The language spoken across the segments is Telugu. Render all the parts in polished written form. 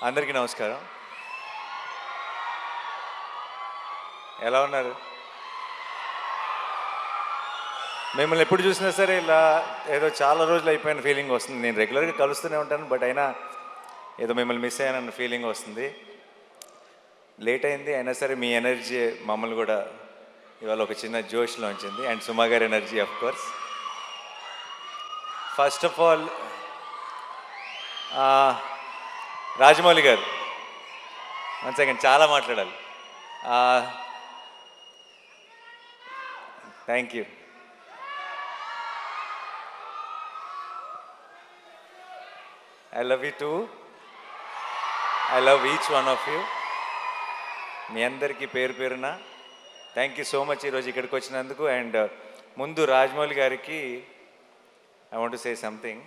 అందరికీ నమస్కారం. ఎలా ఉన్నారు? మిమ్మల్ని ఎప్పుడు చూసినా సరే ఇలా ఏదో చాలా రోజులు అయిపోయిన ఫీలింగ్ వస్తుంది. నేను రెగ్యులర్గా కలుస్తూనే ఉంటాను, బట్ అయినా ఏదో మిమ్మల్ని మిస్ అయ్యానన్న ఫీలింగ్ వస్తుంది. లేట్ అయింది అయినా సరే మీ ఎనర్జీ మమ్మల్ని కూడా ఇవాళ ఒక చిన్న జోష్లో ఉంచింది. అండ్ సుమా గారి energy of course. First of all Rajamouli గారు, వన్ సెకండ్, చాలా మాట్లాడాలి. Thank you. I love you too. I love each one of you. మీ అందరికీ పేరు పేరున థ్యాంక్ యూ సో మచ్ ఈరోజు ఇక్కడికి వచ్చినందుకు. అండ్ ముందు రాజమౌళి గారికి I want to say something.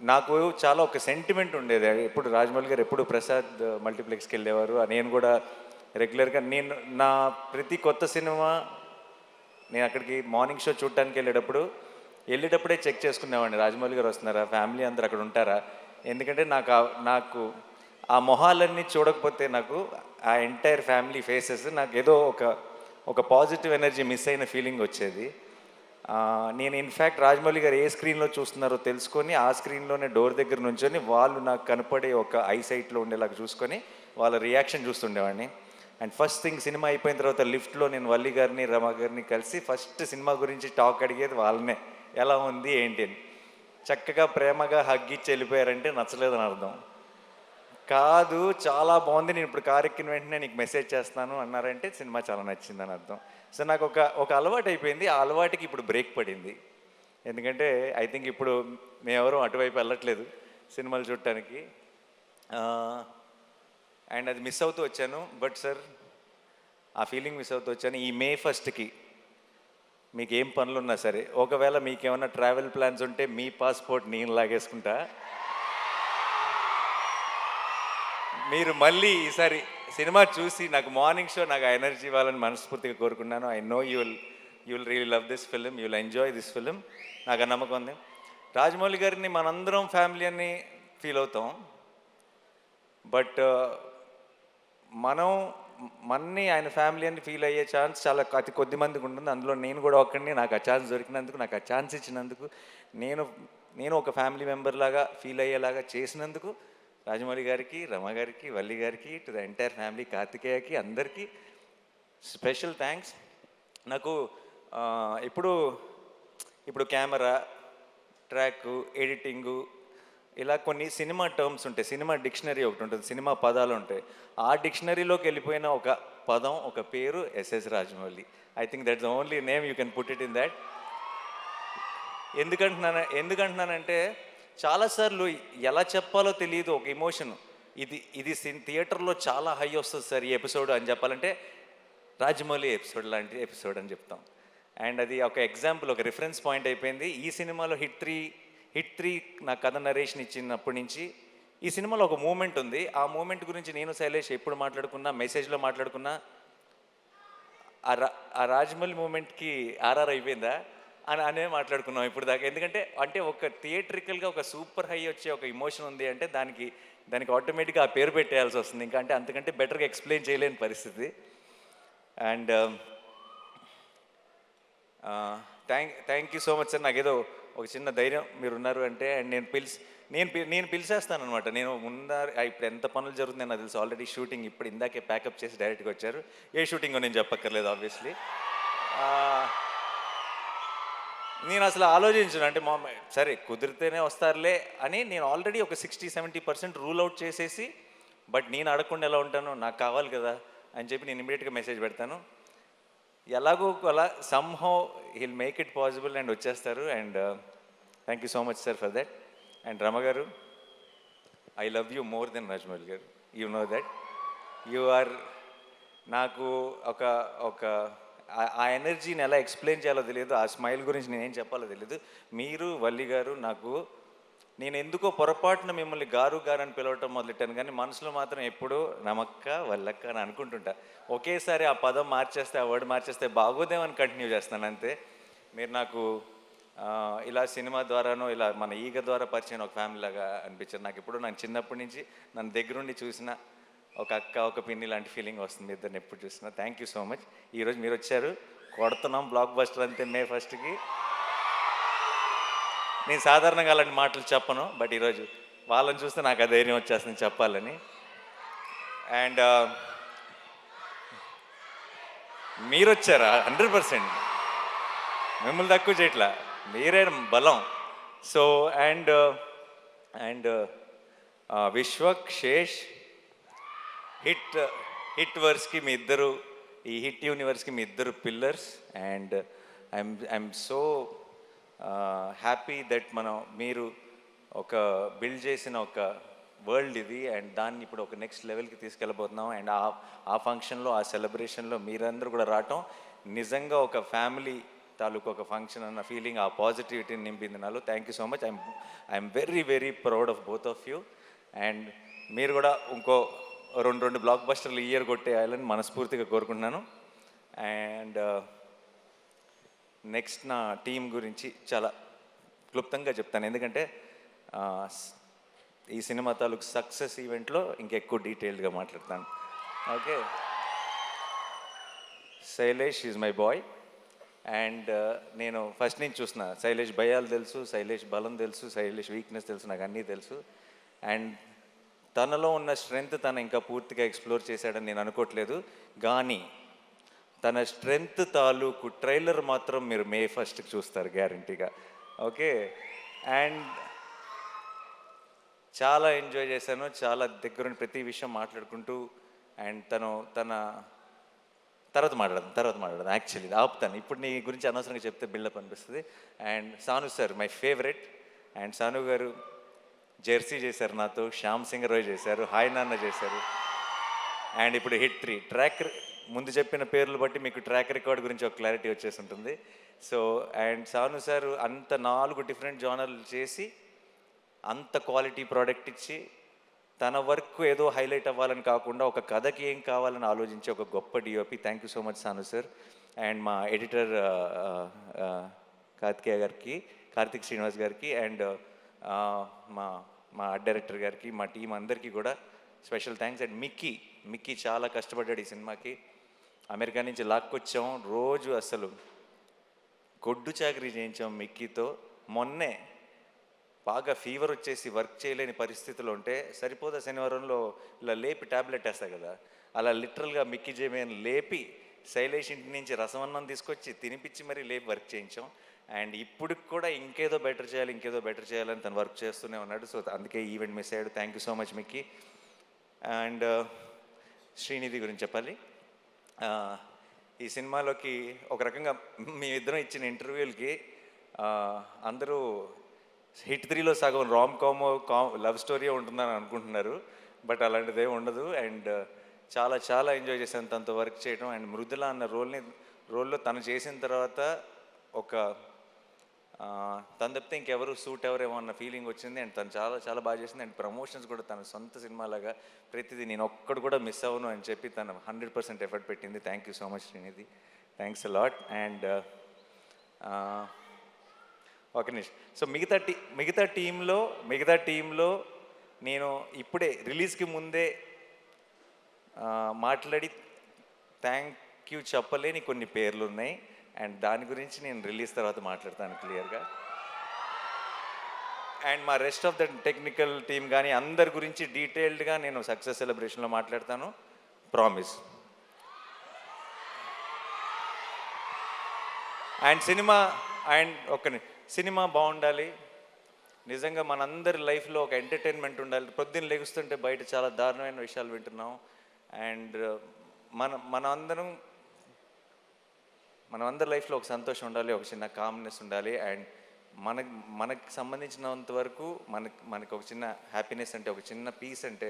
నాకు చాలా ఒక సెంటిమెంట్ ఉండేది. ఎప్పుడు రాజమౌళి గారు ఎప్పుడు ప్రసాద్ మల్టీప్లెక్స్కి వెళ్ళేవారు. నేను కూడా రెగ్యులర్గా నేను నా ప్రతి కొత్త సినిమా నేను అక్కడికి మార్నింగ్ షో చూడటానికి వెళ్ళేటప్పుడే చెక్ చేసుకునేవాడిని, రాజమౌళి గారు వస్తున్నారా, ఫ్యామిలీ అందరు అక్కడ ఉంటారా. ఎందుకంటే నాకు ఆ మొహాలన్నీ చూడకపోతే నాకు ఆ ఎంటైర్ ఫ్యామిలీ ఫేసెస్ నాకు ఏదో ఒక పాజిటివ్ ఎనర్జీ మిస్ అయిన ఫీలింగ్ వచ్చేది. నేను ఇన్ఫ్యాక్ట్ రాజమౌళి గారు ఏ స్క్రీన్లో చూస్తున్నారో తెలుసుకొని ఆ స్క్రీన్లోనే డోర్ దగ్గర నుంచొని వాళ్ళు నాకు కనపడే ఒక ఐసైట్లో ఉండేలాగా చూసుకొని వాళ్ళ రియాక్షన్ చూస్తుండేవాడిని. అండ్ ఫస్ట్ థింగ్ సినిమా అయిపోయిన తర్వాత లిఫ్ట్లో నేను వల్లి గారిని రమ గారిని కలిసి ఫస్ట్ సినిమా గురించి టాక్ అడిగేది వాళ్ళనే, ఎలా ఉంది ఏంటి అని. చక్కగా ప్రేమగా హగ్గిచ్చి వెళ్ళిపోయారంటే నచ్చలేదని అర్థం కాదు, చాలా బాగుంది, నేను ఇప్పుడు కారు ఎక్కిన వెంటనే నీకు మెసేజ్ చేస్తాను అన్నారంటే సినిమా చాలా నచ్చిందని అర్థం. సో నాకు ఒక అలవాటు అయిపోయింది. ఆ అలవాటుకి ఇప్పుడు బ్రేక్ పడింది. ఎందుకంటే ఐ థింక్ ఇప్పుడు మేమెవరూ అటువైపు వెళ్ళట్లేదు సినిమాలు చూడటానికి. అండ్ అది మిస్ అవుతూ వచ్చాను. బట్ సార్, ఆ ఫీలింగ్ మిస్ అవుతూ వచ్చాను. ఈ May 1st మీకు ఏం పనులు ఉన్నా సరే, ఒకవేళ మీకేమన్నా ట్రావెల్ ప్లాన్స్ ఉంటే మీ పాస్పోర్ట్ నేను లాగేసుకుంటా. మీరు మళ్ళీ ఈసారి సినిమా చూసి నాకు మార్నింగ్ షో నాకు ఆ ఎనర్జీ ఇవ్వాలని మనస్ఫూర్తిగా కోరుకున్నాను. I know you will really love this film, you will enjoy this film. నాకు ఆ నమ్మకం ఉంది. రాజమౌళి గారిని మనందరం ఫ్యామిలీ అని ఫీల్ అవుతాం, బట్ మన్ని ఆయన ఫ్యామిలీ అని ఫీల్ అయ్యే ఛాన్స్ చాలా అతి కొద్ది మందికి ఉంటుంది. అందులో నేను కూడా ఒక్కడిని. నాకు ఆ ఛాన్స్ దొరికినందుకు, నాకు ఆ ఛాన్స్ ఇచ్చినందుకు, నేను ఒక ఫ్యామిలీ మెంబర్ లాగా ఫీల్ అయ్యేలాగా చేసినందుకు రాజమౌళి గారికి, రమ గారికి, వల్లి గారికి, టు ద ఎంటైర్ ఫ్యామిలీ, కార్తికేయకి, అందరికీ స్పెషల్ థ్యాంక్స్. నాకు ఇప్పుడు కెమెరా, ట్రాక్, ఎడిటింగు, ఇలా కొన్ని సినిమా టర్మ్స్ ఉంటాయి. సినిమా డిక్షనరీ ఒకటి ఉంటుంది, సినిమా పదాలు ఉంటాయి. ఆ డిక్షనరీలోకి వెళ్ళిపోయిన ఒక పదం, ఒక పేరు SS Rajamouli. I think that's the only name you can put it in that. ఎందుకంటున్నానంటే చాలాసార్లు ఎలా చెప్పాలో తెలియదు ఒక ఎమోషన్. ఇది థియేటర్లో చాలా హై వస్తుంది సార్ ఈ ఎపిసోడ్ అని చెప్పాలంటే రాజమౌళి ఎపిసోడ్ లాంటి ఎపిసోడ్ అని చెప్తాం. అండ్ అది ఒక ఎగ్జాంపుల్, ఒక రిఫరెన్స్ పాయింట్ అయిపోయింది. ఈ సినిమాలో హిట్ త్రీ నా కథ నరేషన్ ఇచ్చినప్పటి నుంచి ఈ సినిమాలో ఒక మూమెంట్ ఉంది. ఆ మూమెంట్ గురించి నేను శైలేష్ ఎప్పుడు మాట్లాడుకున్నా, మెసేజ్లో మాట్లాడుకున్నా, ఆ రాజమౌళి మూమెంట్కి ఆర్ఆర్ అయిపోయిందా అనే మాట్లాడుకున్నాం ఇప్పుడు దాకా. ఎందుకంటే ఒక థియేట్రికల్గా ఒక సూపర్ హై వచ్చే ఒక ఇమోషన్ ఉంది అంటే దానికి ఆటోమేటిక్గా ఆ పేరు పెట్టేయాల్సి వస్తుంది. ఇంకా అంతకంటే బెటర్గా ఎక్స్ప్లెయిన్ చేయలేని పరిస్థితి. And thank you so much sir. నాకేదో ఒక చిన్న ధైర్యం మీరున్నారు అంటే. అండ్ నేను పిలిచేస్తాను అనమాట. నేను ఇప్పుడు ఎంత పనులు జరుగుతున్నాయి నాకు తెలుసు. ఆల్రెడీ షూటింగ్ ఇప్పుడు ఇందాకే ప్యాకప్ చేసి డైరెక్ట్గా వచ్చారు. ఏ షూటింగో నేను చెప్పక్కర్లేదు ఆబ్వియస్లీ. నేను అసలు ఆలోచించను, అంటే సరే కుదిరితేనే వస్తారులే అని నేను ఆల్రెడీ ఒక 60-70% రూల్ అవుట్ చేసేసి, బట్ నేను అడగకుండా ఎలా ఉంటాను, నాకు కావాలి కదా అని చెప్పి నేను ఇమీడియట్గా మెసేజ్ పెడతాను. ఎలాగో అలా somehow he'll make it possible and వచ్చేస్తారు. And thank you so much sir for that. And Rama గారు, I love you more than Rajamouli గారు. You know that. You are నాకు ఒక ఆ ఎనర్జీని ఎలా ఎక్స్ప్లెయిన్ చేయాలో తెలియదు. ఆ స్మైల్ గురించి నేనేం చెప్పాలో తెలియదు. మీరు, వల్లి గారు, నేను ఎందుకో పొరపాటున మిమ్మల్ని గారు అని పిలవటం మొదలెట్టాను, కానీ మనసులో మాత్రం ఎప్పుడూ రమక్క, వల్లక్క అని అనుకుంటుంటా. ఒకేసారి ఆ పదం మార్చేస్తే, ఆ వర్డ్ మార్చేస్తే బాగోదేమని కంటిన్యూ చేస్తాను అంతే. మీరు నాకు ఇలా సినిమా ద్వారానో ఇలా మన ఈగ ద్వారా పరిచయం ఒక ఫ్యామిలీ లాగా అనిపించారు నాకు. ఇప్పుడు నాకు చిన్నప్పటి నుంచి నన్ను దగ్గరుండి చూసిన ఒక అక్క ఒక పిన్ని లాంటి ఫీలింగ్ వస్తుంది ఇద్దరిని ఎప్పుడు చూసినా. Thank you so much. ఈరోజు మీరు వచ్చారు, కొడుతున్నాం బ్లాక్ బస్టర్ అంతే మే 1కి. నేను సాధారణంగా అలాంటి మాటలు చెప్పను, బట్ ఈరోజు వాళ్ళని చూస్తే నాకు ఆ ధైర్యం వచ్చేస్తుంది చెప్పాలని. అండ్ మీరు వచ్చారా 100%, మిమ్మల్ని తక్కువ చేయట్లా, మీరే బలం. So and and Vishwak Sesh hit వర్స్కి మీ ఇద్దరు, ఈ హిట్ యూనివర్స్కి మీ ఇద్దరు pillars. And I'm so happy that మీరు ఒక బిల్డ్ చేసిన ఒక వరల్డ్ ఇది, అండ్ దాన్ని ఇప్పుడు ఒక నెక్స్ట్ లెవెల్కి తీసుకెళ్ళబోతున్నాం. అండ్ ఆ ఫంక్షన్లో ఆ సెలబ్రేషన్లో మీరందరూ కూడా రావటం నిజంగా ఒక ఫ్యామిలీ తాలూకు ఒక ఫంక్షన్ అన్న ఫీలింగ్, ఆ పాజిటివిటీని నింపింది నాలో. Thank you so much. I'm very very proud of both of you. And మీరు కూడా ఇంకో రెండు బ్లాక్ బస్టర్లు ఇయర్ కొట్టేయాలని మనస్ఫూర్తిగా కోరుకుంటున్నాను. అండ్ నెక్స్ట్ నా టీం గురించి చాలా క్లుప్తంగా చెప్తాను, ఎందుకంటే ఈ సినిమా తాలూకు సక్సెస్ ఈవెంట్లో ఇంకెక్కువ డీటెయిల్డ్గా మాట్లాడతాను. Okay, Shailesh is my boy. And నేను ఫస్ట్ నుంచి చూసిన శైలేష్ భయాలు తెలుసు, శైలేష్ బలం తెలుసు, శైలేష్ వీక్నెస్ తెలుసు, నాకు అన్నీ తెలుసు. అండ్ తనలో ఉన్న స్ట్రెంగ్త్ తను ఇంకా పూర్తిగా ఎక్స్ప్లోర్ చేశాడని నేను అనుకోవట్లేదు, కానీ తన స్ట్రెంగ్త్ తాలూకు ట్రైలర్ మాత్రం మీరు మే 1కి చూస్తారు గ్యారంటీగా. ఓకే, అండ్ చాలా ఎంజాయ్ చేశాను, చాలా దగ్గరుండి ప్రతి విషయం మాట్లాడుకుంటూ. అండ్ తన తర్వాత మాట్లాడదాం యాక్చువల్లీ ఆపుతాను, ఇప్పుడు నీ గురించి అనవసరంగా చెప్తే బిల్డప్ అనిపిస్తుంది. And Sanu sir my favourite. And Sanu గారు జెర్సీ చేశారు నాతో, శ్యామ్ సింగ్ రాయ్ చేశారు, హాయ్ నాన్న చేశారు. అండ్ ఇప్పుడు హిట్ 3 ట్రాక్, ముందు చెప్పిన పేర్లు బట్టి మీకు ట్రాక్ రికార్డ్ గురించి ఒక క్లారిటీ వచ్చేసి ఉంటుంది. సో అండ్ సాను సార్ అంత 4 డిఫరెంట్ జానర్లు చేసి అంత క్వాలిటీ ప్రోడక్ట్ ఇచ్చి తన వర్క్ ఏదో హైలైట్ అవ్వాలని కాకుండా ఒక కథకి ఏం కావాలని ఆలోచించే ఒక గొప్ప DOP. Thank you so much Sanu sir. And మా ఎడిటర్ కార్తిక్ శ్రీనివాస్ గారికి, అండ్ మా ఆర్ట్ డైరెక్టర్ గారికి, మా టీం అందరికీ కూడా స్పెషల్ థ్యాంక్స్. అండ్ మిక్కీ చాలా కష్టపడ్డాడు ఈ సినిమాకి. అమెరికా నుంచి లాక్కొచ్చాం, రోజు అసలు గొడ్డు చాకరీ చేయించాం మిక్కీతో. మొన్నే బాగా ఫీవర్ వచ్చేసి వర్క్ చేయలేని పరిస్థితులు ఉంటే సరిపోదా శనివారంలో ఇలా లేపి ట్యాబ్లెట్ వేస్తా కదా, అలా లిటరల్గా మిక్కీ జేమేన్ లేపి శైలేష్ ఇంటి నుంచి రసమన్నం తీసుకొచ్చి తినిపించి మరీ లేపి వర్క్ చేయించాం. అండ్ ఇప్పుడు కూడా ఇంకేదో బెటర్ చేయాలని తను వర్క్ చేస్తూనే ఉన్నాడు. సో అందుకే ఈవెంట్ మిస్ అయ్యాడు. Thank you so much Mickey. And Srinidhi గురించి చెప్పాలి. ఈ సినిమాలోకి ఒక రకంగా మేమిద్దరం ఇచ్చిన ఇంటర్వ్యూలకి అందరూ హిట్ 3లో సగం రామ్ లవ్ స్టోరీ ఉంటుందని అనుకుంటున్నారు, బట్ అలాంటిదే ఉండదు. అండ్ చాలా ఎంజాయ్ చేశాను తనతో వర్క్ చేయడం. అండ్ మృదుల అన్న రోల్లో తను చేసిన తర్వాత ఒక తను తప్పితే ఇంకెవరు సూట్ ఎవరేమో అన్న ఫీలింగ్ వచ్చింది. అండ్ తను చాలా బాగా చేసింది. అండ్ ప్రమోషన్స్ కూడా తన సొంత సినిమాలాగా ప్రతిదీ నేను ఒక్కడు కూడా మిస్ అవ్వను అని చెప్పి తను 100% ఎఫర్ట్ పెట్టింది. Thank you so much Srinidhi, thanks a lot. And ఒక నిమిషం. సో మిగతా టీంలో నేను ఇప్పుడే రిలీజ్కి ముందే మాట్లాడి థ్యాంక్ యూ చెప్పలేని కొన్ని పేర్లు ఉన్నాయి. అండ్ దాని గురించి నేను రిలీజ్ తర్వాత మాట్లాడతాను క్లియర్గా. అండ్ మా rest of the technical team కానీ అందరి గురించి డీటెయిల్డ్గా నేను సక్సెస్ సెలబ్రేషన్లో మాట్లాడతాను, ప్రామిస్. అండ్ సినిమా బాగుండాలి, నిజంగా మనందరి లైఫ్లో ఒక ఎంటర్టైన్మెంట్ ఉండాలి. పొద్దున్న లెగుస్తుంటే బయట చాలా దారుణమైన విషయాలు వింటున్నాం. అండ్ మనందరి లైఫ్లో ఒక సంతోషం ఉండాలి, ఒక చిన్న కామ్నెస్ ఉండాలి. అండ్ మనకి సంబంధించినంత వరకు మనకు ఒక చిన్న హ్యాపీనెస్ అంటే, ఒక చిన్న పీస్ అంటే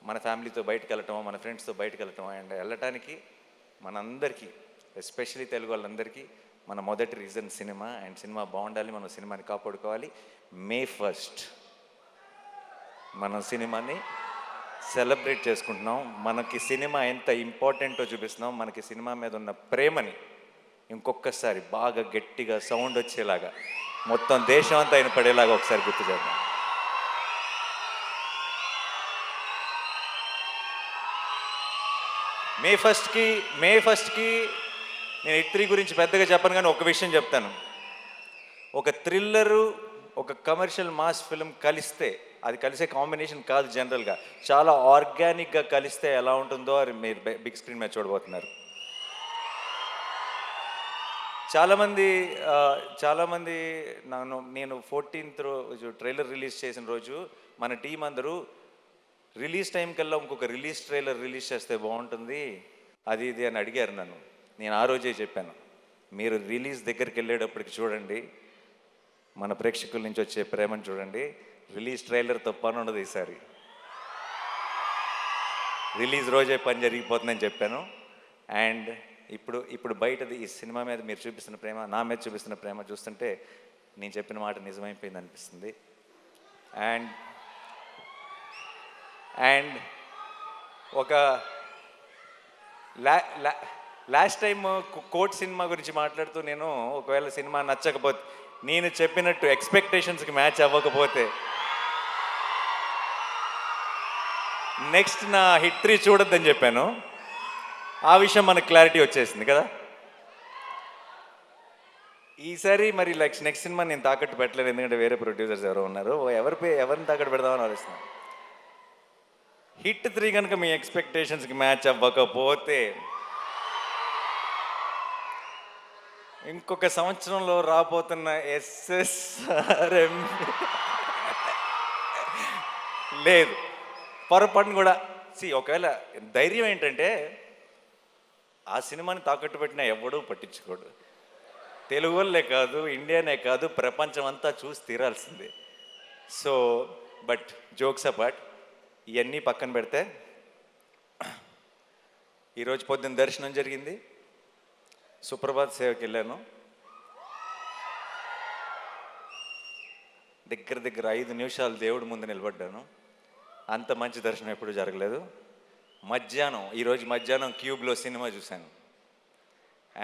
మన ఫ్యామిలీతో బయటకు వెళ్ళటం, మన ఫ్రెండ్స్తో బయటకు వెళ్ళటం. అండ్ వెళ్ళటానికి మనందరికీ, ఎస్పెషలీ తెలుగు వాళ్ళందరికీ మన మొదటి రీజన్ సినిమా. అండ్ సినిమా బాగుండాలి, మనం సినిమాని కాపాడుకోవాలి. మే 1 మనం సినిమాని సెలబ్రేట్ చేసుకుంటున్నాం. మనకి సినిమా ఎంత ఇంపార్టెంటో చూపిస్తున్నాం, మనకి సినిమా మీద ఉన్న ప్రేమని ఇంకొకసారి బాగా గట్టిగా సౌండ్ వచ్చేలాగా మొత్తం దేశం అంతా ఆయన పడేలాగా ఒకసారి గుర్తు చేద్దాం. మే ఫస్ట్కి నేను హిట్ 3 గురించి పెద్దగా చెప్పను, కానీ ఒక విషయం చెప్తాను. ఒక థ్రిల్లరు, ఒక కమర్షియల్ మాస్ ఫిల్మ్ కలిస్తే, అది కలిసే కాంబినేషన్ కాదు జనరల్గా, చాలా ఆర్గానిక్గా కలిస్తే ఎలా ఉంటుందో అది మీరు బిగ్ స్క్రీన్ మీద చూడబోతున్నారు. చాలామంది నేను 14th రోజు ట్రైలర్ రిలీజ్ చేసిన రోజు మన టీం అందరూ రిలీజ్ టైం కల్లా ఇంకొక ట్రైలర్ రిలీజ్ చేస్తే బాగుంటుంది అది ఇది అని అడిగారు నన్ను. నేను ఆ రోజే చెప్పాను, మీరు రిలీజ్ దగ్గరికి వెళ్ళేటప్పటికి చూడండి, మన ప్రేక్షకుల నుంచి వచ్చే ప్రేమను చూడండి, రిలీజ్ ట్రైలర్తో పని ఉండదు ఈసారి, రిలీజ్ రోజే పని జరిగిపోతుందని చెప్పాను. అండ్ ఇప్పుడు బయటది ఈ సినిమా మీద మీరు చూపిస్తున్న ప్రేమ, నా మీద చూపిస్తున్న ప్రేమ చూస్తుంటే నేను చెప్పిన మాట నిజమైపోయింది అనిపిస్తుంది. అండ్ ఒక లాస్ట్ టైం కోర్ట్ సినిమా గురించి మాట్లాడుతూ నేను ఒకవేళ సినిమా నచ్చకపోతే, నేను చెప్పినట్టు ఎక్స్పెక్టేషన్స్కి మ్యాచ్ అవ్వకపోతే నెక్స్ట్ నా హిట్ 3 చూడొద్దని చెప్పాను. ఆ విషయం మనకు క్లారిటీ వచ్చేసింది కదా. ఈసారి మరి నెక్స్ట్ సినిమా నేను తాకట్టు పెట్టలేదు, ఎందుకంటే వేరే ప్రొడ్యూసర్స్ ఎవరో ఉన్నారు, ఎవరిని తాకట్టు పెడదామని ఆలోచిస్తున్నాను. హిట్ 3 కనుక మీ ఎక్స్పెక్టేషన్స్కి మ్యాచ్ అవ్వకపోతే ఇంకొక సంవత్సరంలో రాబోతున్న SSRM లేదు, పొరపాటును కూడా. ఒకవేళ ధైర్యం ఏంటంటే ఆ సినిమాని తాకట్టు పెట్టినా ఎవడూ పట్టించుకోడు, తెలుగు వాళ్ళే కాదు, ఇండియానే కాదు, ప్రపంచం అంతా చూసి తీరాల్సిందే. సో బట్ జోక్స్ అపార్ట్, ఇవన్నీ పక్కన పెడితే ఈరోజు పొద్దున్న దర్శనం జరిగింది, సుప్రభాత్ సేవకి వెళ్ళాను, దగ్గర 5 నిమిషాలు దేవుడి ముందు నిలబడ్డాను. అంత మంచి దర్శనం ఎప్పుడు జరగలేదు. ఈరోజు మధ్యాహ్నం క్యూబ్లో సినిమా చూశాను.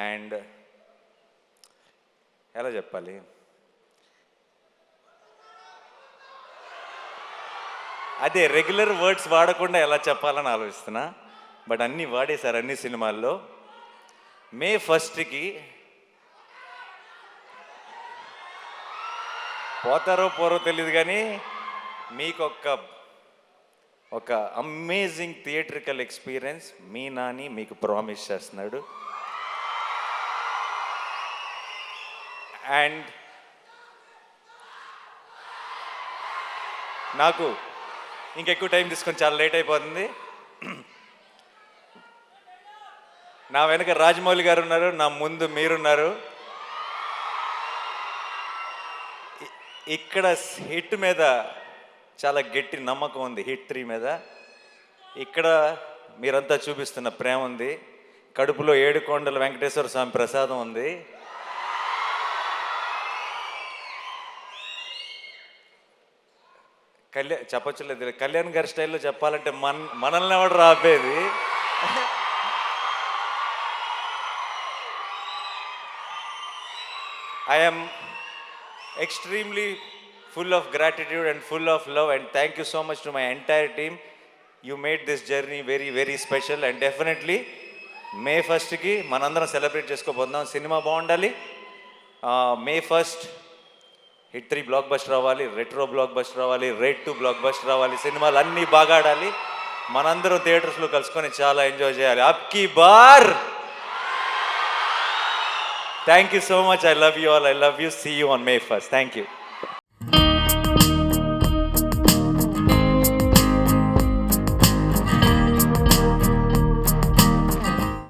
అండ్ ఎలా చెప్పాలి, అదే రెగ్యులర్ వర్డ్స్ వాడకుండా ఎలా చెప్పాలని ఆలోచిస్తున్నా, బట్ అన్నీ వాడేశారు అన్ని సినిమాల్లో. మే 1కి పోతారో పోరో తెలియదు, కానీ మీకు ఒక అమేజింగ్ థియేట్రికల్ ఎక్స్పీరియన్స్ మీ నాని మీకు ప్రామిస్ చేస్తున్నాడు. అండ్ నాకు ఇంకెక్కువ టైం తీసుకొని చాలా లేట్ అయిపోతుంది. నా వెనక రాజమౌళి గారు ఉన్నారు, నా ముందు మీరున్నారు. ఇక్కడ హిట్ మీద చాలా గట్టి నమ్మకం ఉంది, హిట్ 3 మీద. ఇక్కడ మీరంతా చూపిస్తున్న ప్రేమ ఉంది, కడుపులో 7 కొండల వెంకటేశ్వర స్వామి ప్రసాదం ఉంది. చెప్పొచ్చులేదు, కళ్యాణ్ గారి స్టైల్లో చెప్పాలంటే మనల్ని ఎవడు రాబేది. I am extremely full of gratitude and full of love, and thank you so much to my entire team. You made this journey very, very special, and definitely May 1కి మనందరం సెలబ్రేట్ చేసుకోబోతున్నాం. సినిమా బాగుండాలి. May 1st hit 3 block buster అవ్వాలి, రెట్రో బ్లాక్ బస్టర్ అవ్వాలి, రేట్ 2 బ్లాక్ బస్టర్ అవ్వాలి, సినిమాలు అన్నీ బాగా ఆడాలి, మనందరం థియేటర్స్లో కలుసుకొని చాలా ఎంజాయ్ చేయాలి. అబ్కి bar. Thank you so much. I love you all. I love you. See you on May 1st. Thank you.